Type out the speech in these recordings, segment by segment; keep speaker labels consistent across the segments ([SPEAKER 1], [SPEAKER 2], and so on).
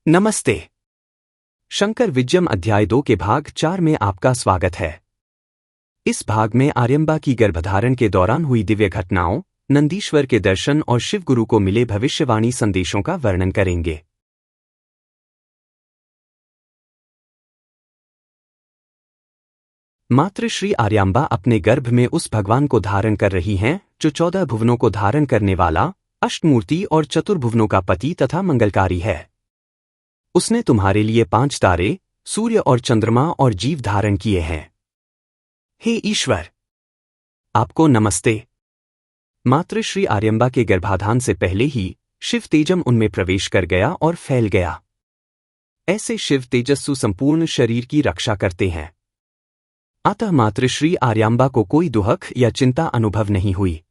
[SPEAKER 1] नमस्ते। शंकर विजयम अध्याय 2 के भाग 4 में आपका स्वागत है। इस भाग में आर्यम्बा की गर्भधारण के दौरान हुई दिव्य घटनाओं, नंदीश्वर के दर्शन और शिवगुरु को मिले भविष्यवाणी संदेशों का वर्णन करेंगे। मातृ श्री आर्यम्बा अपने गर्भ में उस भगवान को धारण कर रही हैं जो 14 भुवनों को धारण करने वाला, अष्टमूर्ति और चतुर्भुवनों का पति तथा मंगलकारी है। उसने तुम्हारे लिए 5 तारे, सूर्य और चंद्रमा और जीव धारण किए हैं। हे ईश्वर, आपको नमस्ते। मातृ श्री आर्यम्बा के गर्भाधान से पहले ही शिव तेजम उनमें प्रवेश कर गया और फैल गया। ऐसे शिव तेजस्सु संपूर्ण शरीर की रक्षा करते हैं। अतः मातृ श्री आर्यम्बा को कोई दुहक या चिंता अनुभव नहीं हुई।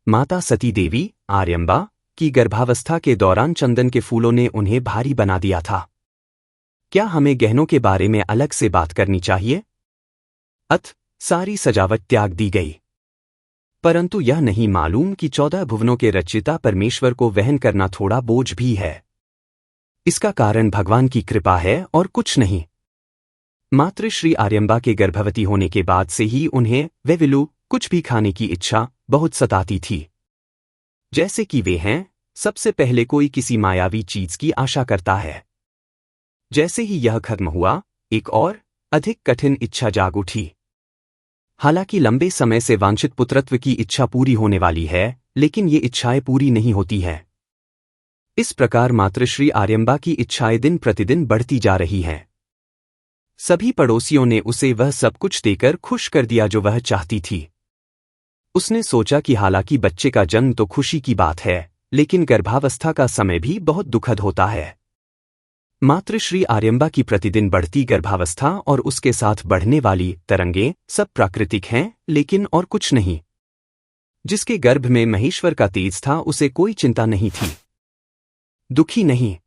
[SPEAKER 1] माता सती देवी आर्यम्बा की गर्भावस्था के दौरान चंदन के फूलों ने उन्हें भारी बना दिया था। क्या हमें गहनों के बारे में अलग से बात करनी चाहिए? सारी सजावट त्याग दी गई। परंतु यह नहीं मालूम कि 14 भुवनों के रचयिता परमेश्वर को वहन करना थोड़ा बोझ भी है। इसका कारण भगवान की कृपा है और कुछ नहीं। मातृ श्री आर्यम्बा के गर्भवती होने के बाद से ही उन्हें वेविलू कुछ भी खाने की इच्छा बहुत सताती थी। जैसे कि वे हैं, सबसे पहले कोई किसी मायावी चीज की आशा करता है। जैसे ही यह खत्म हुआ, एक और अधिक कठिन इच्छा जाग उठी। हालांकि लंबे समय से वांछित पुत्रत्व की इच्छा पूरी होने वाली है, लेकिन ये इच्छाएं पूरी नहीं होती हैं। इस प्रकार मातृश्री आर्यम्बा की इच्छाएं दिन प्रतिदिन बढ़ती जा रही हैं। सभी पड़ोसियों ने उसे वह सब कुछ देकर खुश कर दिया जो वह चाहती थी। उसने सोचा कि हालांकि बच्चे का जन्म तो खुशी की बात है, लेकिन गर्भावस्था का समय भी बहुत दुखद होता है। मातृश्री आर्यम्बा की प्रतिदिन बढ़ती गर्भावस्था और उसके साथ बढ़ने वाली तरंगें सब प्राकृतिक हैं, लेकिन और कुछ नहीं। जिसके गर्भ में महेश्वर का तेज था, उसे कोई चिंता नहीं थी, दुखी नहीं।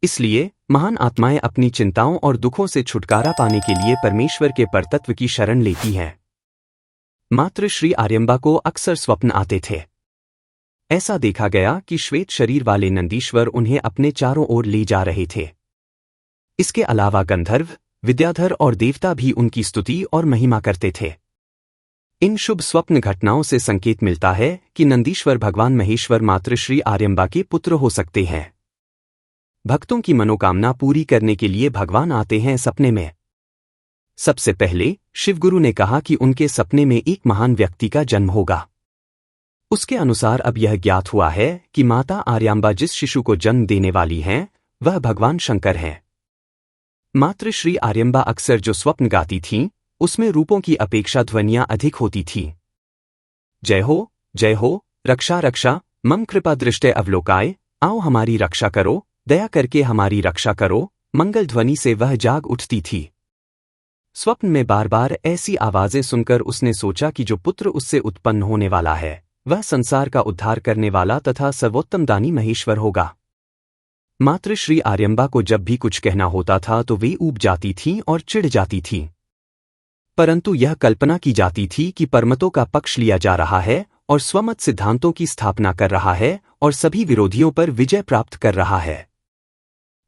[SPEAKER 1] इसलिए महान आत्माएं अपनी चिंताओं और दुखों से छुटकारा पाने के लिए परमेश्वर के परतत्व की शरण लेती हैं। मातृ श्री आर्यम्बा को अक्सर स्वप्न आते थे। ऐसा देखा गया कि श्वेत शरीर वाले नंदीश्वर उन्हें अपने चारों ओर ले जा रहे थे। इसके अलावा गंधर्व, विद्याधर और देवता भी उनकी स्तुति और महिमा करते थे। इन शुभ स्वप्न घटनाओं से संकेत मिलता है कि नंदीश्वर भगवान महेश्वर मातृ श्री आर्यम्बा के पुत्र हो सकते हैं। भक्तों की मनोकामना पूरी करने के लिए भगवान आते हैं सपने में। सबसे पहले शिवगुरु ने कहा कि उनके सपने में एक महान व्यक्ति का जन्म होगा। उसके अनुसार अब यह ज्ञात हुआ है कि माता आर्यम्बा जिस शिशु को जन्म देने वाली हैं, वह भगवान शंकर हैं। मातृ श्री आर्यम्बा अक्सर जो स्वप्न गाती थीं, उसमें रूपों की अपेक्षा ध्वनियां अधिक होती थीं। जय हो, रक्षा रक्षा, मम कृपा दृष्टे अवलोकाय, आओ हमारी रक्षा करो, दया करके हमारी रक्षा करो, मंगल ध्वनि से वह जाग उठती थी। स्वप्न में बार बार ऐसी आवाजें सुनकर उसने सोचा कि जो पुत्र उससे उत्पन्न होने वाला है, वह संसार का उद्धार करने वाला तथा सर्वोत्तम दानी महेश्वर होगा। मातृ श्री आर्यम्बा को जब भी कुछ कहना होता था तो वे ऊब जाती थीं और चिढ़ जाती थीं। परंतु यह कल्पना की जाती थी कि परमतों का पक्ष लिया जा रहा है और स्वमत सिद्धांतों की स्थापना कर रहा है और सभी विरोधियों पर विजय प्राप्त कर रहा है।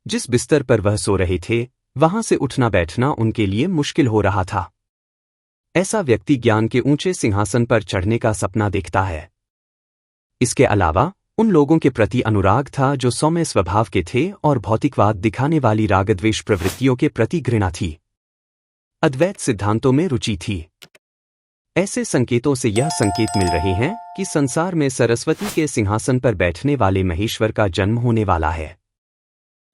[SPEAKER 1] जिस बिस्तर पर वह सो रहे थे, वहां से उठना बैठना उनके लिए मुश्किल हो रहा था। ऐसा व्यक्ति ज्ञान के ऊंचे सिंहासन पर चढ़ने का सपना देखता है। इसके अलावा उन लोगों के प्रति अनुराग था जो सौम्य स्वभाव के थे और भौतिकवाद दिखाने वाली रागद्वेष प्रवृत्तियों के प्रति घृणा थी। अद्वैत सिद्धांतों में रुचि थी। ऐसे संकेतों से यह संकेत मिल रहे हैं कि संसार में सरस्वती के सिंहासन पर बैठने वाले महेश्वर का जन्म होने वाला है।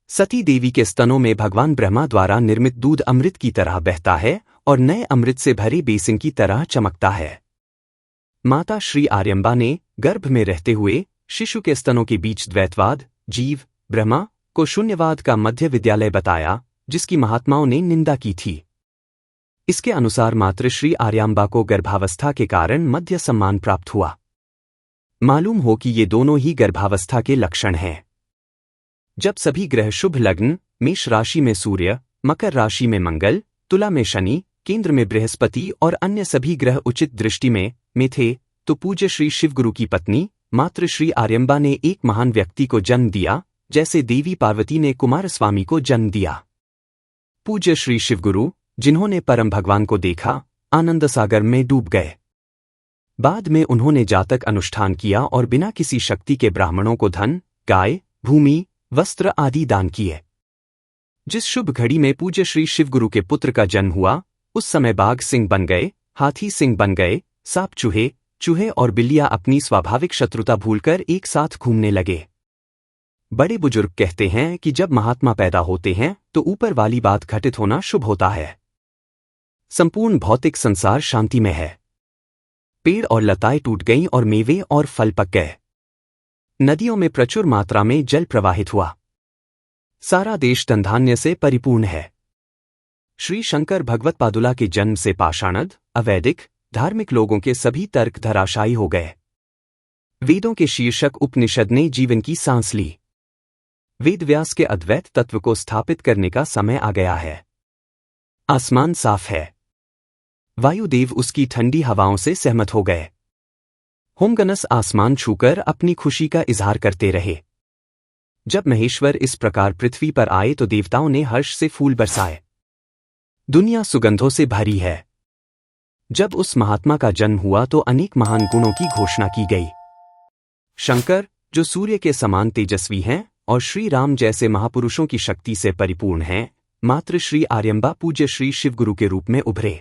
[SPEAKER 1] सती देवी के स्तनों में भगवान ब्रह्मा द्वारा निर्मित दूध अमृत की तरह बहता है और नए अमृत से भरे बेसिन की तरह चमकता है। माता श्री आर्यम्बा ने गर्भ में रहते हुए शिशु के स्तनों के बीच द्वैतवाद, जीव, ब्रह्मा को शून्यवाद का मध्य विद्यालय बताया, जिसकी महात्माओं ने निंदा की थी। इसके अनुसार मातृ श्री आर्यम्बा को गर्भावस्था के कारण मध्य सम्मान प्राप्त हुआ। मालूम हो कि ये दोनों ही गर्भावस्था के लक्षण हैं। जब सभी ग्रह शुभ लग्न, मेष राशि में सूर्य, मकर राशि में मंगल, तुला में शनि, केंद्र में बृहस्पति और अन्य सभी ग्रह उचित दृष्टि में थे, तो पूज्य श्री शिवगुरु की पत्नी मातृ श्री आर्यम्बा ने एक महान व्यक्ति को जन्म दिया, जैसे देवी पार्वती ने कुमारस्वामी को जन्म दिया। पूज्य श्री शिवगुरु, जिन्होंने परम भगवान को देखा, आनंद सागर में डूब गए। बाद में उन्होंने जातक अनुष्ठान किया और बिना किसी शक्ति के ब्राह्मणों को धन, गाय, भूमि, वस्त्र आदि दान किए। जिस शुभ घड़ी में पूज्य श्री शिवगुरु के पुत्र का जन्म हुआ, उस समय बाघ सिंह बन गए, हाथी सिंह बन गए, सांप चूहे और बिल्लियां अपनी स्वाभाविक शत्रुता भूलकर एक साथ घूमने लगे। बड़े बुजुर्ग कहते हैं कि जब महात्मा पैदा होते हैं तो ऊपर वाली बात घटित होना शुभ होता है। संपूर्ण भौतिक संसार शांति में है। पेड़ और लताएं टूट गईं और मेवे और फल पक गए। नदियों में प्रचुर मात्रा में जल प्रवाहित हुआ। सारा देश धनधान्य से परिपूर्ण है। श्री शंकर भगवत पादुला के जन्म से पाषाणद, अवैदिक, धार्मिक लोगों के सभी तर्क धराशायी हो गए। वेदों के शीर्षक उपनिषद ने जीवन की सांस ली। वेदव्यास के अद्वैत तत्व को स्थापित करने का समय आ गया है। आसमान साफ है। वायुदेव उसकी ठंडी हवाओं से सहमत हो गए। होमगनस आसमान छूकर अपनी खुशी का इजहार करते रहे। जब महेश्वर इस प्रकार पृथ्वी पर आए तो देवताओं ने हर्ष से फूल बरसाए। दुनिया सुगंधों से भरी है। जब उस महात्मा का जन्म हुआ तो अनेक महान गुणों की घोषणा की गई। शंकर, जो सूर्य के समान तेजस्वी हैं और श्री राम जैसे महापुरुषों की शक्ति से परिपूर्ण हैं, मात्र श्री आर्यम्बा पूज्य श्री शिवगुरु के रूप में उभरे।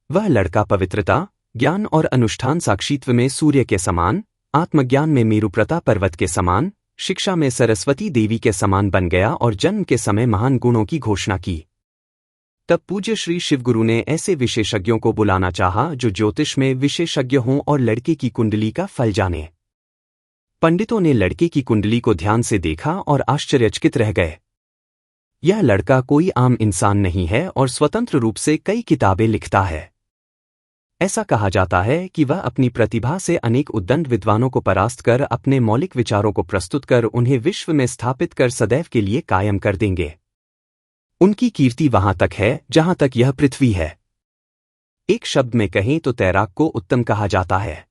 [SPEAKER 1] वह लड़का पवित्रता, ज्ञान और अनुष्ठान साक्षित्व में सूर्य के समान, आत्मज्ञान में मेरुप्रता पर्वत के समान, शिक्षा में सरस्वती देवी के समान बन गया और जन्म के समय महान गुणों की घोषणा की। तब पूज्य श्री शिवगुरु ने ऐसे विशेषज्ञों को बुलाना चाहा जो ज्योतिष में विशेषज्ञ हों और लड़के की कुंडली का फल जाने। पंडितों ने लड़के की कुंडली को ध्यान से देखा और आश्चर्यचकित रह गए। यह लड़का कोई आम इंसान नहीं है और स्वतंत्र रूप से कई किताबें लिखता है। ऐसा कहा जाता है कि वह अपनी प्रतिभा से अनेक उद्दंड विद्वानों को परास्त कर अपने मौलिक विचारों को प्रस्तुत कर उन्हें विश्व में स्थापित कर सदैव के लिए कायम कर देंगे। उनकी कीर्ति वहां तक है जहां तक यह पृथ्वी है। एक शब्द में कहें तो तैराक को उत्तम कहा जाता है।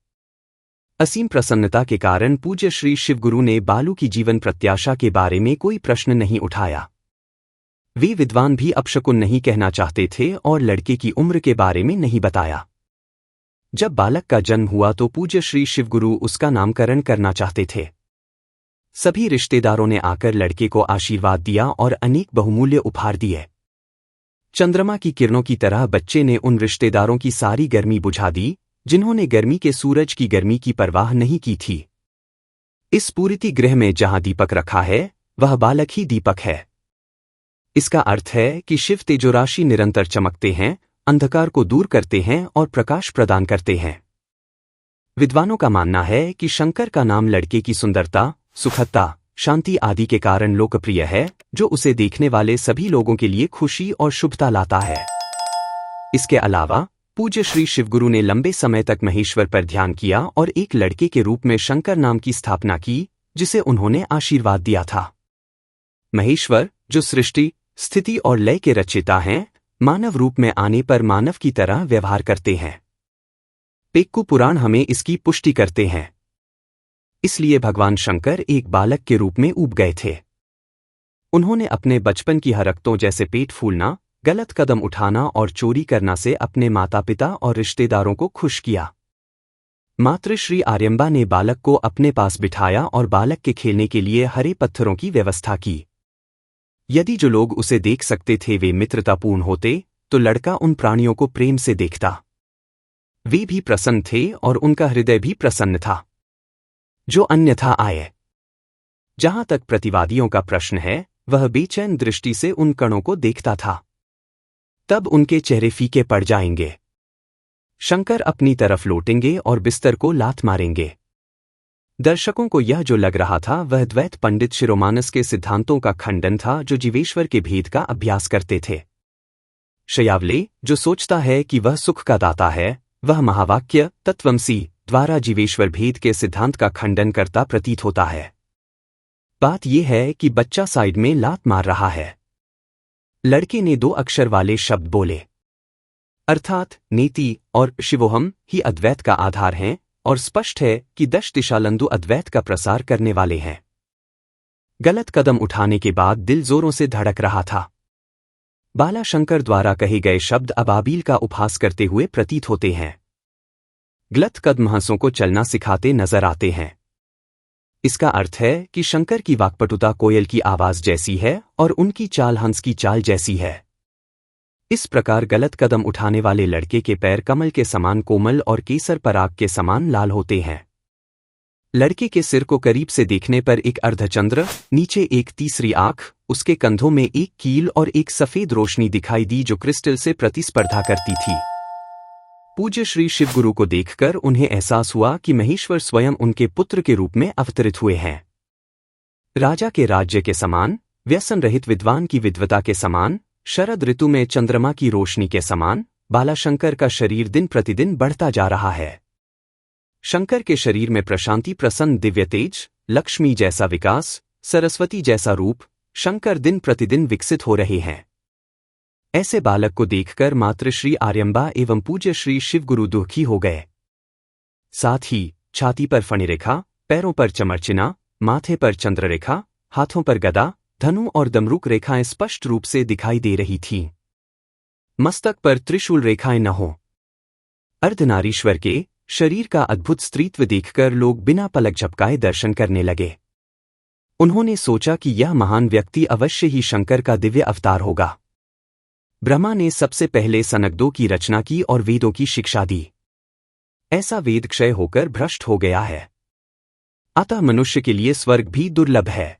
[SPEAKER 1] असीम प्रसन्नता के कारण पूज्य श्री शिवगुरु ने बालू की जीवन प्रत्याशा के बारे में कोई प्रश्न नहीं उठाया। वे विद्वान भी अपशकुन नहीं कहना चाहते थे और लड़के की उम्र के बारे में नहीं बताया। जब बालक का जन्म हुआ तो पूज्य श्री शिवगुरु उसका नामकरण करना चाहते थे। सभी रिश्तेदारों ने आकर लड़के को आशीर्वाद दिया और अनेक बहुमूल्य उपहार दिए। चंद्रमा की किरणों की तरह बच्चे ने उन रिश्तेदारों की सारी गर्मी बुझा दी जिन्होंने गर्मी के सूरज की गर्मी की परवाह नहीं की थी। इस पूरिति गृह में जहां दीपक रखा है वह बालक ही दीपक है। इसका अर्थ है कि शिव तेजोराशि निरंतर चमकते हैं, अंधकार को दूर करते हैं और प्रकाश प्रदान करते हैं। विद्वानों का मानना है कि शंकर का नाम लड़के की सुंदरता, सुखदता, शांति आदि के कारण लोकप्रिय है, जो उसे देखने वाले सभी लोगों के लिए खुशी और शुभता लाता है। इसके अलावा पूज्य श्री शिवगुरु ने लंबे समय तक महेश्वर पर ध्यान किया और एक लड़के के रूप में शंकर नाम की स्थापना की, जिसे उन्होंने आशीर्वाद दिया था। महेश्वर, जो सृष्टि, स्थिति और लय के रचयिता हैं, मानव रूप में आने पर मानव की तरह व्यवहार करते हैं। पेक्कू पुराण हमें इसकी पुष्टि करते हैं। इसलिए भगवान शंकर एक बालक के रूप में ऊब गए थे। उन्होंने अपने बचपन की हरकतों जैसे पेट फूलना, गलत कदम उठाना और चोरी करना से अपने माता पिता और रिश्तेदारों को खुश किया। मात्र श्री आर्यम्बा ने बालक को अपने पास बिठाया और बालक के खेलने के लिए हरे पत्थरों की व्यवस्था की। यदि जो लोग उसे देख सकते थे वे मित्रतापूर्ण होते, तो लड़का उन प्राणियों को प्रेम से देखता। वे भी प्रसन्न थे और उनका हृदय भी प्रसन्न था, जो अन्यथा आए। जहां तक प्रतिवादियों का प्रश्न है, वह बेचैन दृष्टि से उन कणों को देखता था। तब उनके चेहरे फीके पड़ जाएंगे। शंकर अपनी तरफ लौटेंगे और बिस्तर को लात मारेंगे। दर्शकों को यह जो लग रहा था वह द्वैत पंडित शिरोमानस के सिद्धांतों का खंडन था, जो जीवेश्वर के भेद का अभ्यास करते थे। शयावले, जो सोचता है कि वह सुख का दाता है, वह महावाक्य तत्वमसी द्वारा जीवेश्वर भेद के सिद्धांत का खंडन करता प्रतीत होता है। बात यह है कि बच्चा साइड में लात मार रहा है। लड़के ने 2 अक्षर वाले शब्द बोले, अर्थात नेति और शिवोहम ही अद्वैत का आधार हैं, और स्पष्ट है कि 10 दिशालंदु अद्वैत का प्रसार करने वाले हैं। गलत कदम उठाने के बाद दिल जोरों से धड़क रहा था। बाला शंकर द्वारा कहे गए शब्द अबाबील का उपहास करते हुए प्रतीत होते हैं। गलत कदम हंसों को चलना सिखाते नजर आते हैं। इसका अर्थ है कि शंकर की वाक्पटुता कोयल की आवाज जैसी है और उनकी चाल हंस की चाल जैसी है। इस प्रकार गलत कदम उठाने वाले लड़के के पैर कमल के समान कोमल और केसर पराग के समान लाल होते हैं। लड़के के सिर को करीब से देखने पर एक अर्धचंद्र, नीचे एक तीसरी आंख, उसके कंधों में एक कील और एक सफेद रोशनी दिखाई दी जो क्रिस्टल से प्रतिस्पर्धा करती थी। पूज्य श्री शिवगुरु को देखकर उन्हें एहसास हुआ कि महेश्वर स्वयं उनके पुत्र के रूप में अवतरित हुए हैं। राजा के राज्य के समान, व्यसन रहित विद्वान की विद्वता के समान, शरद ऋतु में चंद्रमा की रोशनी के समान, बालाशंकर का शरीर दिन प्रतिदिन बढ़ता जा रहा है। शंकर के शरीर में प्रशांति, प्रसन्न दिव्य तेज, लक्ष्मी जैसा विकास, सरस्वती जैसा रूप, शंकर दिन प्रतिदिन विकसित हो रहे हैं। ऐसे बालक को देखकर मातृ श्री आर्यम्बा एवं पूज्य श्री शिवगुरु दुखी हो गए। साथ ही छाती पर फणिरेखा, पैरों पर चमरचिना, माथे पर चंद्ररेखा, हाथों पर गदा, धनु और दमरुक रेखाएं स्पष्ट रूप से दिखाई दे रही थीं। मस्तक पर त्रिशूल रेखाएं न हों। अर्धनारीश्वर के शरीर का अद्भुत स्त्रीत्व देखकर लोग बिना पलक झपकाए दर्शन करने लगे। उन्होंने सोचा कि यह महान व्यक्ति अवश्य ही शंकर का दिव्य अवतार होगा। ब्रह्मा ने सबसे पहले सनकदों की रचना की और वेदों की शिक्षा दी। ऐसा वेद क्षय होकर भ्रष्ट हो गया है, अतः मनुष्य के लिए स्वर्ग भी दुर्लभ है।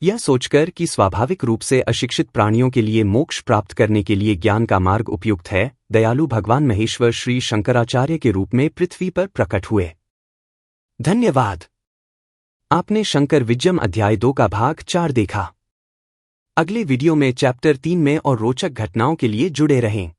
[SPEAKER 1] यह सोचकर कि स्वाभाविक रूप से अशिक्षित प्राणियों के लिए मोक्ष प्राप्त करने के लिए ज्ञान का मार्ग उपयुक्त है, दयालु भगवान महेश्वर श्री शंकराचार्य के रूप में पृथ्वी पर प्रकट हुए। धन्यवाद। आपने शंकर विजयम अध्याय 2 का भाग 4 देखा। अगले वीडियो में चैप्टर 3 में और रोचक घटनाओं के लिए जुड़े रहें।